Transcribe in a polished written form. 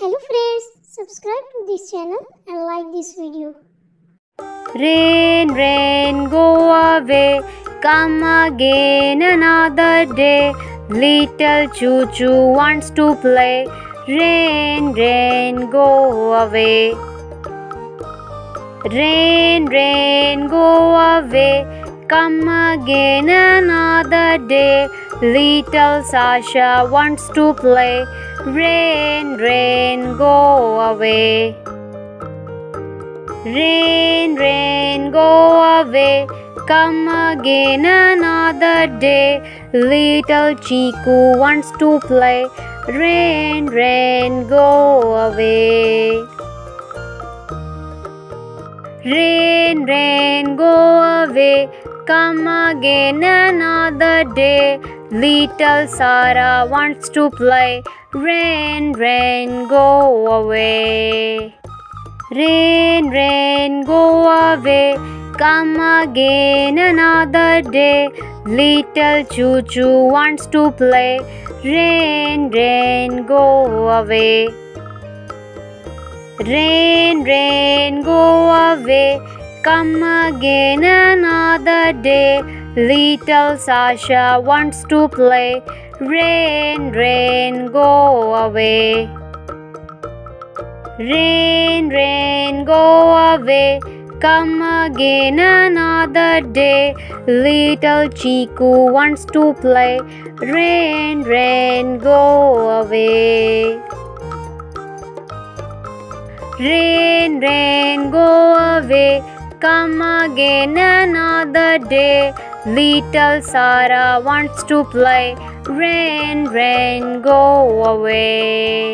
Hello friends, subscribe to this channel and like this video. Rain, rain, go away, come again another day. Little choo-choo wants to play. Rain, rain, go away. Rain, rain, go away, come again another day. Little Sasha wants to play. Rain, rain, go away. Rain, rain, go away, come again another day. Little Chiku wants to play. Rain, rain, go away. Rain, rain, go away, come again another day. Little Sarah wants to play. Rain, rain, go away. Rain, rain, go away, come again another day. Little choo-choo wants to play. Rain, rain, go away. Rain, rain, go away, come again another day. Little Sasha wants to play. Rain, rain, go away. Rain, rain, go away, come again another day. Little Chiku wants to play. Rain, rain, go away. Rain, rain, go away, come again another day. Little Sarah wants to play. Rain, rain, go away.